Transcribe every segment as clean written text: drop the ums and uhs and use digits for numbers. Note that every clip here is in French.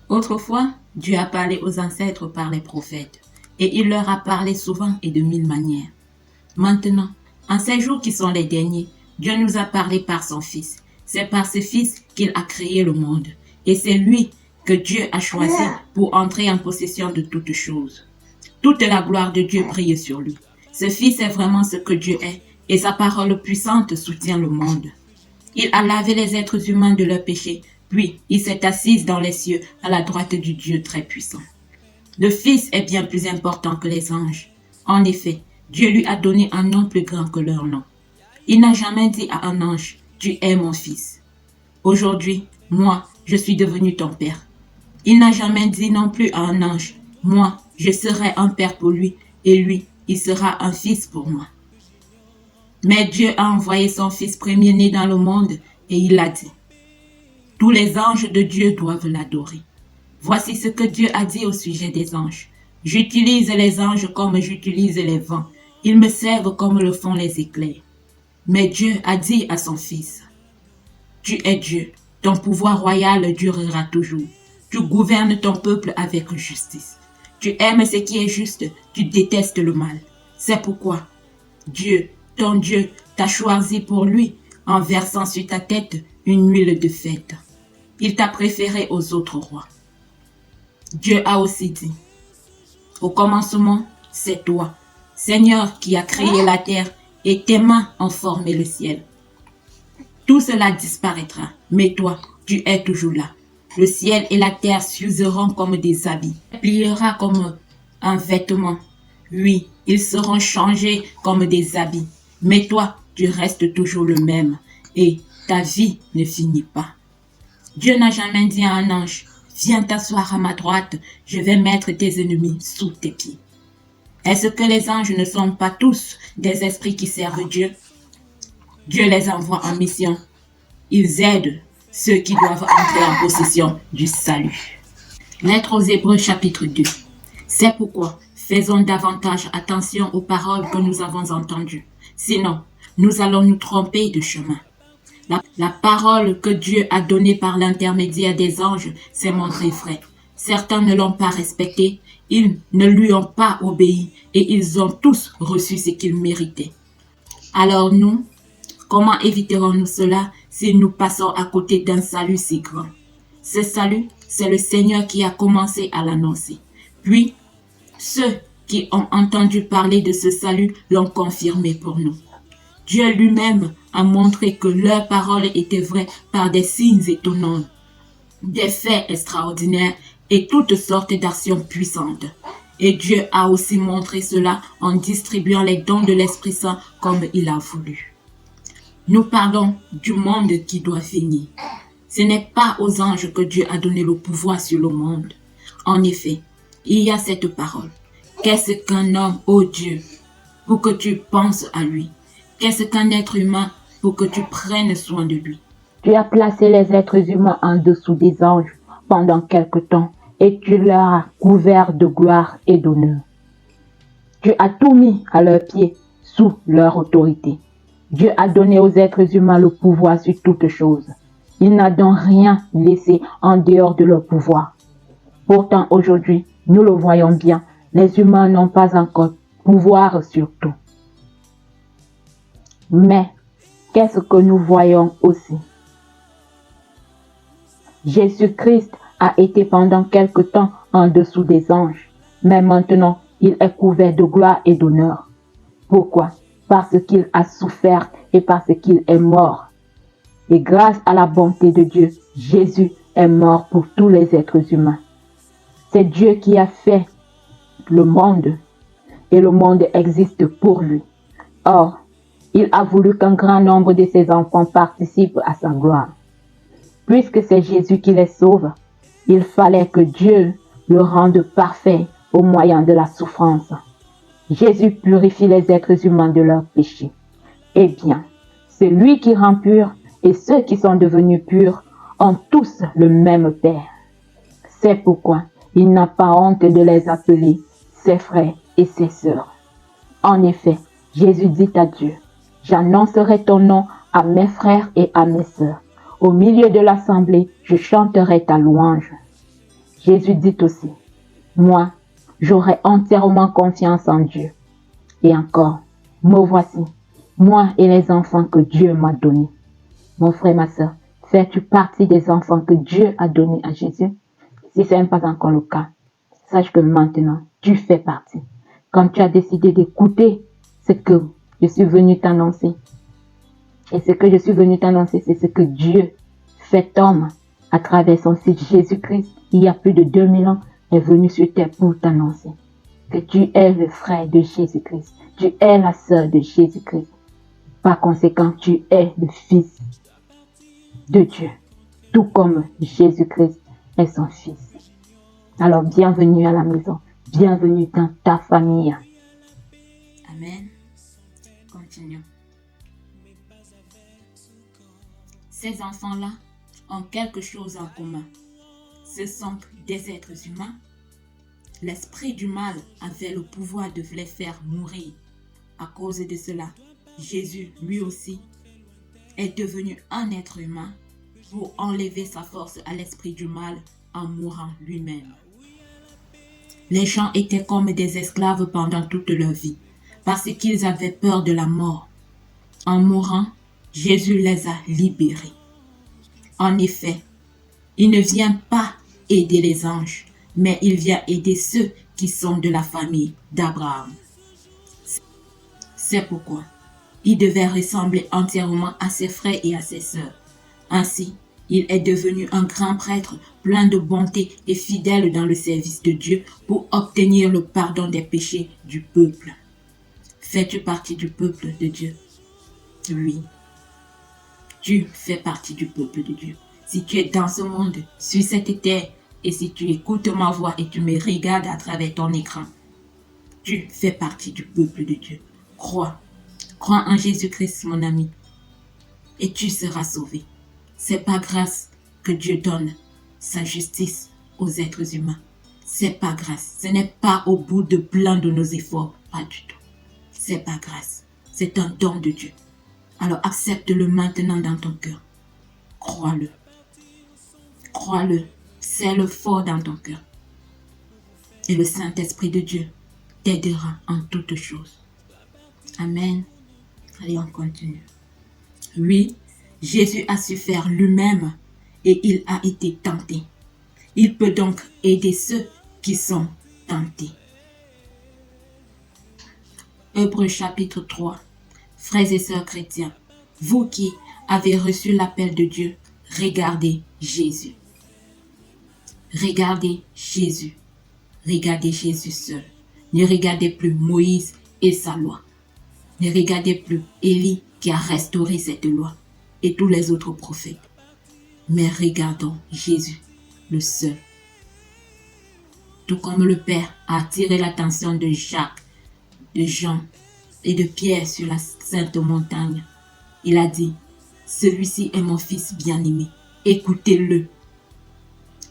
Autrefois, Dieu a parlé aux ancêtres par les prophètes, et il leur a parlé souvent et de mille manières. Maintenant, en ces jours qui sont les derniers, Dieu nous a parlé par son Fils. C'est par ce Fils qu'il a créé le monde, et c'est lui que Dieu a choisi pour entrer en possession de toutes choses. Toute la gloire de Dieu brille sur lui. Ce Fils est vraiment ce que Dieu est, et sa parole puissante soutient le monde. Il a lavé les êtres humains de leurs péchés, puis il s'est assis dans les cieux à la droite du Dieu très puissant. Le Fils est bien plus important que les anges. En effet, Dieu lui a donné un nom plus grand que leur nom. Il n'a jamais dit à un ange, « Tu es mon fils ». Aujourd'hui, moi, je suis devenu ton père. Il n'a jamais dit non plus à un ange, « Moi, je serai un père pour lui, et lui, il sera un fils pour moi ». Mais Dieu a envoyé son Fils premier-né dans le monde, et il a dit, « Tous les anges de Dieu doivent l'adorer ». Voici ce que Dieu a dit au sujet des anges. « J'utilise les anges comme j'utilise les vents. Ils me servent comme le font les éclairs. » Mais Dieu a dit à son Fils, « Tu es Dieu, ton pouvoir royal durera toujours. Tu gouvernes ton peuple avec justice. Tu aimes ce qui est juste, tu détestes le mal. C'est pourquoi Dieu, ton Dieu, t'a choisi pour lui en versant sur ta tête une huile de fête. Il t'a préféré aux autres rois. » Dieu a aussi dit, « Au commencement, c'est toi, Seigneur, qui a créé la terre et tes mains ont formé le ciel. Tout cela disparaîtra, mais toi, tu es toujours là. Le ciel et la terre s'useront comme des habits, pliera comme un vêtement. Oui, ils seront changés comme des habits, mais toi, tu restes toujours le même et ta vie ne finit pas. » Dieu n'a jamais dit à un ange, « Viens t'asseoir à ma droite, je vais mettre tes ennemis sous tes pieds. » Est-ce que les anges ne sont pas tous des esprits qui servent Dieu? Dieu les envoie en mission. Ils aident ceux qui doivent entrer en possession du salut. Lettre aux Hébreux chapitre 2. C'est pourquoi faisons davantage attention aux paroles que nous avons entendues. Sinon, nous allons nous tromper de chemin. La parole que Dieu a donnée par l'intermédiaire des anges s'est montrée vraie. Certains ne l'ont pas respectée, ils ne lui ont pas obéi et ils ont tous reçu ce qu'ils méritaient. Alors nous, comment éviterons-nous cela si nous passons à côté d'un salut si grand? Ce salut, c'est le Seigneur qui a commencé à l'annoncer. Puis, ceux qui ont entendu parler de ce salut l'ont confirmé pour nous. Dieu lui-même a montré que leur parole était vraie par des signes étonnants, des faits extraordinaires et toutes sortes d'actions puissantes. Et Dieu a aussi montré cela en distribuant les dons de l'Esprit Saint comme il a voulu. Nous parlons du monde qui doit finir. Ce n'est pas aux anges que Dieu a donné le pouvoir sur le monde. En effet, il y a cette parole. Qu'est-ce qu'un homme, ô Dieu, pour que tu penses à lui? Qu'est-ce qu'un être humain pour que tu prennes soin de lui? Tu as placé les êtres humains en dessous des anges pendant quelque temps et tu leur as couvert de gloire et d'honneur. Tu as tout mis à leurs pieds sous leur autorité. Dieu a donné aux êtres humains le pouvoir sur toutes choses. Il n'a donc rien laissé en dehors de leur pouvoir. Pourtant, aujourd'hui, nous le voyons bien, les humains n'ont pas encore pouvoir sur tout. Mais, qu'est-ce que nous voyons aussi? Jésus-Christ a été pendant quelque temps en dessous des anges, mais maintenant, il est couvert de gloire et d'honneur. Pourquoi? Parce qu'il a souffert et parce qu'il est mort. Et grâce à la bonté de Dieu, Jésus est mort pour tous les êtres humains. C'est Dieu qui a fait le monde et le monde existe pour lui. Or, il a voulu qu'un grand nombre de ses enfants participent à sa gloire. Puisque c'est Jésus qui les sauve, il fallait que Dieu le rende parfait au moyen de la souffrance. Jésus purifie les êtres humains de leurs péchés. Eh bien, c'est lui qui rend pur et ceux qui sont devenus purs ont tous le même Père. C'est pourquoi il n'a pas honte de les appeler ses frères et ses sœurs. En effet, Jésus dit à Dieu, « J'annoncerai ton nom à mes frères et à mes sœurs. Au milieu de l'assemblée, je chanterai ta louange. » Jésus dit aussi, moi, j'aurai entièrement confiance en Dieu. Et encore, me voici, moi et les enfants que Dieu m'a donnés. Mon frère, ma soeur, fais-tu partie des enfants que Dieu a donnés à Jésus? Si ce n'est pas encore le cas, sache que maintenant, tu fais partie. Quand tu as décidé d'écouter ce que je suis venu t'annoncer, et ce que je suis venu t'annoncer, c'est ce que Dieu, fait homme, à travers son Fils Jésus-Christ, il y a plus de 2000 ans, est venu sur terre pour t'annoncer que tu es le frère de Jésus-Christ. Tu es la sœur de Jésus-Christ. Par conséquent, tu es le Fils de Dieu, tout comme Jésus-Christ est son Fils. Alors, bienvenue à la maison. Bienvenue dans ta famille. Amen. Continuons. Ces enfants-là ont quelque chose en commun. Ce sont des êtres humains. L'esprit du mal avait le pouvoir de les faire mourir. À cause de cela, Jésus, lui aussi, est devenu un être humain pour enlever sa force à l'esprit du mal en mourant lui-même. Les gens étaient comme des esclaves pendant toute leur vie, parce qu'ils avaient peur de la mort. En mourant, Jésus les a libérés. En effet, il ne vient pas aider les anges, mais il vient aider ceux qui sont de la famille d'Abraham. C'est pourquoi il devait ressembler entièrement à ses frères et à ses sœurs. Ainsi, il est devenu un grand prêtre plein de bonté et fidèle dans le service de Dieu pour obtenir le pardon des péchés du peuple. Fais-tu partie du peuple de Dieu? Oui. Tu fais partie du peuple de Dieu. Si tu es dans ce monde, sur cette terre, et si tu écoutes ma voix et tu me regardes à travers ton écran, tu fais partie du peuple de Dieu. Crois en Jésus-Christ, mon ami, et tu seras sauvé. C'est par grâce que Dieu donne sa justice aux êtres humains. C'est par grâce. Ce n'est pas au bout de plein de nos efforts, pas du tout. C'est par grâce. C'est un don de Dieu. Alors accepte-le maintenant dans ton cœur. Crois-le. Crois-le. Serre-le fort dans ton cœur. Et le Saint-Esprit de Dieu t'aidera en toutes choses. Amen. Allez, on continue. Oui, Jésus a su faire lui-même et il a été tenté. Il peut donc aider ceux qui sont tentés. Hébreux chapitre 3. Frères et sœurs chrétiens, vous qui avez reçu l'appel de Dieu, regardez Jésus. Regardez Jésus. Regardez Jésus seul. Ne regardez plus Moïse et sa loi. Ne regardez plus Élie qui a restauré cette loi et tous les autres prophètes. Mais regardons Jésus, le seul. Tout comme le Père a attiré l'attention de Jacques, de Jean et de Pierre sur la sainte montagne, il a dit, celui-ci est mon fils bien-aimé, écoutez-le.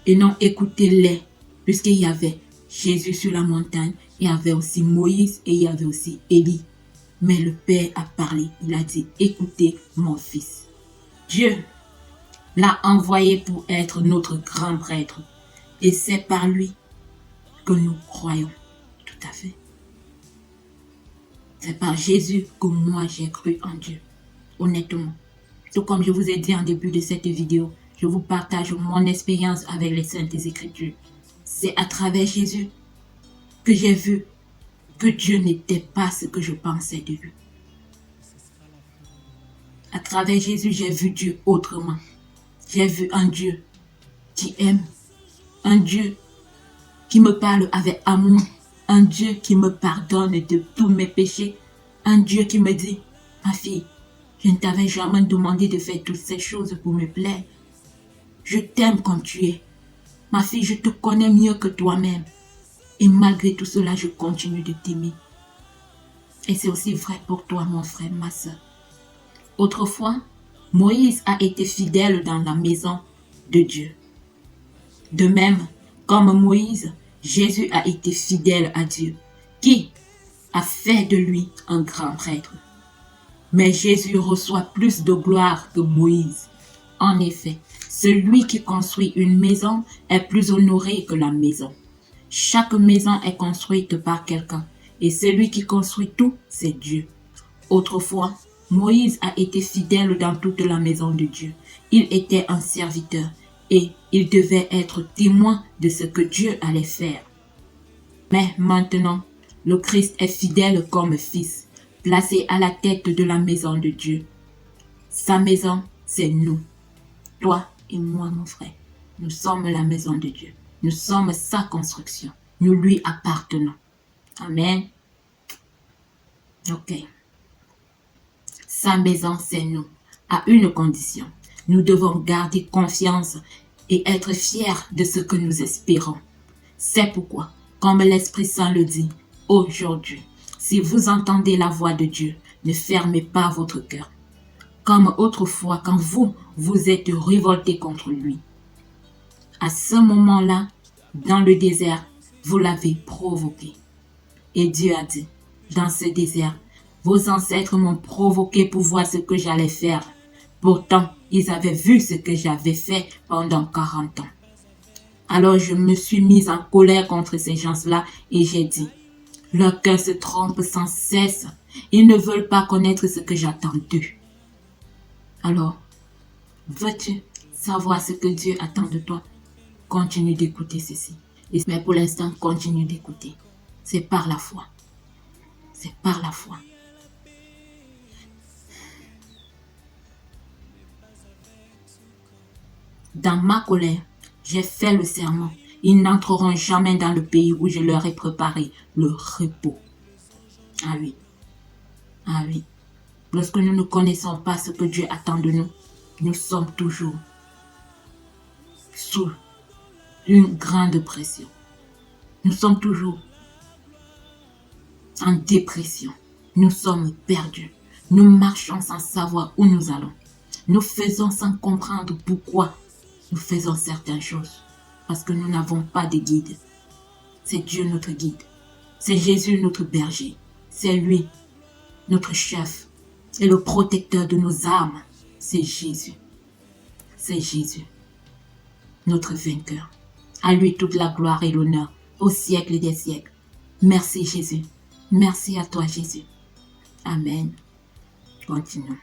Et non écoutez-les, puisqu'il y avait Jésus sur la montagne, il y avait aussi Moïse et il y avait aussi Élie. Mais le Père a parlé, il a dit, écoutez mon fils. Dieu l'a envoyé pour être notre grand prêtre. Et c'est par lui que nous croyons. Tout à fait. C'est par Jésus que moi j'ai cru en Dieu. Honnêtement. Tout comme je vous ai dit en début de cette vidéo, je vous partage mon expérience avec les Saintes Écritures. C'est à travers Jésus que j'ai vu que Dieu n'était pas ce que je pensais de lui. À travers Jésus, j'ai vu Dieu autrement. J'ai vu un Dieu qui aime, un Dieu qui me parle avec amour, un Dieu qui me pardonne de tous mes péchés, un Dieu qui me dit, ma fille, je ne t'avais jamais demandé de faire toutes ces choses pour me plaire. Je t'aime comme tu es. Ma fille, je te connais mieux que toi-même. Et malgré tout cela, je continue de t'aimer. Et c'est aussi vrai pour toi, mon frère, ma soeur. Autrefois, Moïse a été fidèle dans la maison de Dieu. De même, comme Moïse, Jésus a été fidèle à Dieu, qui a fait de lui un grand prêtre. Mais Jésus reçoit plus de gloire que Moïse. En effet, Celui qui construit une maison est plus honoré que la maison. Chaque maison est construite par quelqu'un, et celui qui construit tout, c'est Dieu. Autrefois, Moïse a été fidèle dans toute la maison de Dieu. Il était un serviteur et il devait être témoin de ce que Dieu allait faire. Mais maintenant, le Christ est fidèle comme fils, placé à la tête de la maison de Dieu. Sa maison, c'est nous. Toi et moi, mon frère, nous sommes la maison de Dieu. Nous sommes sa construction. Nous lui appartenons. Amen. Ok. Sa maison, c'est nous, à une condition. Nous devons garder confiance et être fiers de ce que nous espérons. C'est pourquoi, comme l'Esprit Saint le dit, aujourd'hui, si vous entendez la voix de Dieu, ne fermez pas votre cœur. Comme autrefois, quand vous êtes révoltés contre lui. À ce moment-là, dans le désert, vous l'avez provoqué. Et Dieu a dit, dans ce désert, vos ancêtres m'ont provoqué pour voir ce que j'allais faire. Pourtant, ils avaient vu ce que j'avais fait pendant 40 ans. Alors je me suis mise en colère contre ces gens-là et j'ai dit, leur cœur se trompe sans cesse. Ils ne veulent pas connaître ce que j'attends d'eux. Alors, veux-tu savoir ce que Dieu attend de toi? Continue d'écouter ceci. Mais pour l'instant, continue d'écouter. C'est par la foi. C'est par la foi. Dans ma colère, j'ai fait le serment. Ils n'entreront jamais dans le pays où je leur ai préparé le repos. Ah oui. Ah oui. Lorsque nous ne connaissons pas ce que Dieu attend de nous, nous sommes toujours sous une grande pression. Nous sommes toujours en dépression. Nous sommes perdus. Nous marchons sans savoir où nous allons. Nous faisons sans comprendre pourquoi nous faisons certaines choses. Parce que nous n'avons pas de guide. C'est Dieu notre guide. C'est Jésus notre berger. C'est lui notre chef. Et le protecteur de nos âmes, c'est Jésus. C'est Jésus, notre vainqueur. À lui toute la gloire et l'honneur, au siècle des siècles. Merci Jésus. Merci à toi Jésus. Amen. Continuons.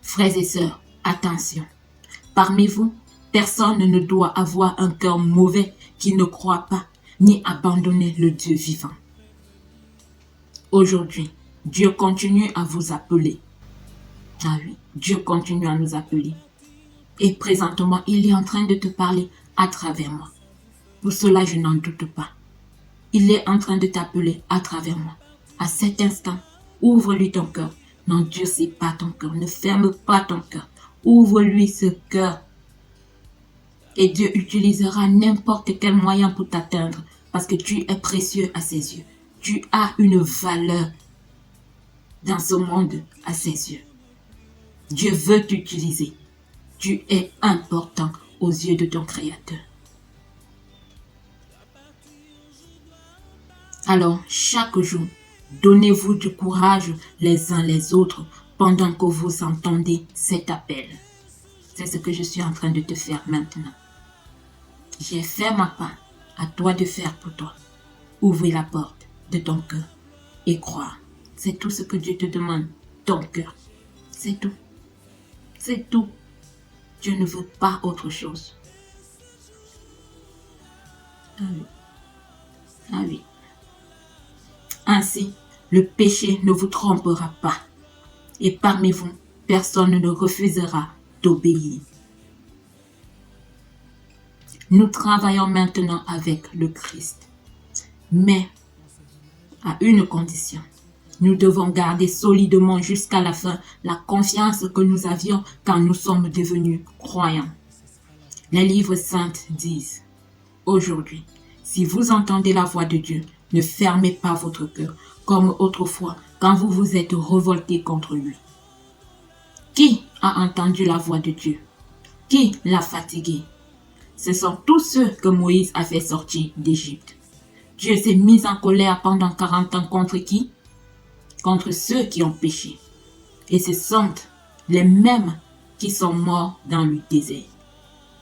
Frères et sœurs, attention. Parmi vous, personne ne doit avoir un cœur mauvais qui ne croit pas, ni abandonner le Dieu vivant. Aujourd'hui, Dieu continue à vous appeler. Ah oui, Dieu continue à nous appeler. Et présentement, il est en train de te parler à travers moi. Pour cela, je n'en doute pas. Il est en train de t'appeler à travers moi. À cet instant, ouvre-lui ton cœur. N'endurcis pas ton cœur. Ne ferme pas ton cœur. Ouvre-lui ce cœur. Et Dieu utilisera n'importe quel moyen pour t'atteindre. Parce que tu es précieux à ses yeux. Tu as une valeur dans ce monde à ses yeux. Dieu veut t'utiliser. Tu es important aux yeux de ton Créateur. Alors, chaque jour, donnez-vous du courage les uns les autres pendant que vous entendez cet appel. C'est ce que je suis en train de te faire maintenant. J'ai fait ma part, à toi de faire pour toi. Ouvre la porte de ton cœur et crois. C'est tout ce que Dieu te demande, ton cœur. C'est tout. C'est tout. Dieu ne veut pas autre chose. Ah oui. Ah oui. Ainsi, le péché ne vous trompera pas. Et parmi vous, personne ne refusera d'obéir. Nous travaillons maintenant avec le Christ. Mais à une condition. Nous devons garder solidement jusqu'à la fin la confiance que nous avions quand nous sommes devenus croyants. Les livres saints disent, aujourd'hui, si vous entendez la voix de Dieu, ne fermez pas votre cœur, comme autrefois quand vous vous êtes révoltés contre lui. Qui a entendu la voix de Dieu? Qui l'a fatigué? Ce sont tous ceux que Moïse a fait sortir d'Égypte. Dieu s'est mis en colère pendant 40 ans contre qui? Contre ceux qui ont péché. Et ce sont les mêmes qui sont morts dans le désert.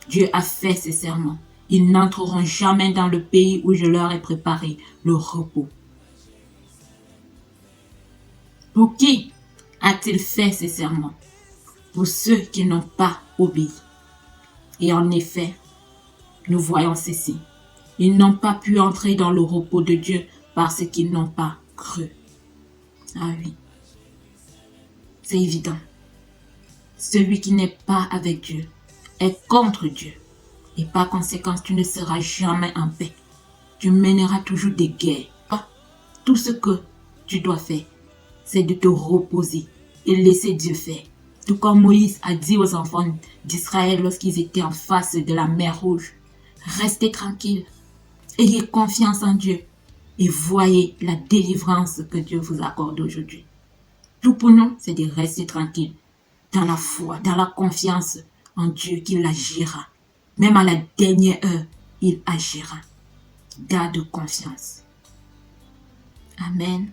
Dieu a fait ses serments. Ils n'entreront jamais dans le pays où je leur ai préparé le repos. Pour qui a-t-il fait ces serments? Pour ceux qui n'ont pas obéi. Et en effet, nous voyons ceci. Ils n'ont pas pu entrer dans le repos de Dieu parce qu'ils n'ont pas cru. Ah oui, c'est évident. Celui qui n'est pas avec Dieu est contre Dieu. Et par conséquent, tu ne seras jamais en paix. Tu mèneras toujours des guerres. Tout ce que tu dois faire, c'est de te reposer et laisser Dieu faire. Tout comme Moïse a dit aux enfants d'Israël lorsqu'ils étaient en face de la mer Rouge. Restez tranquilles, ayez confiance en Dieu et voyez la délivrance que Dieu vous accorde aujourd'hui. Tout pour nous, c'est de rester tranquille, dans la foi, dans la confiance en Dieu qu'il agira. Même à la dernière heure, il agira. Garde confiance. Amen.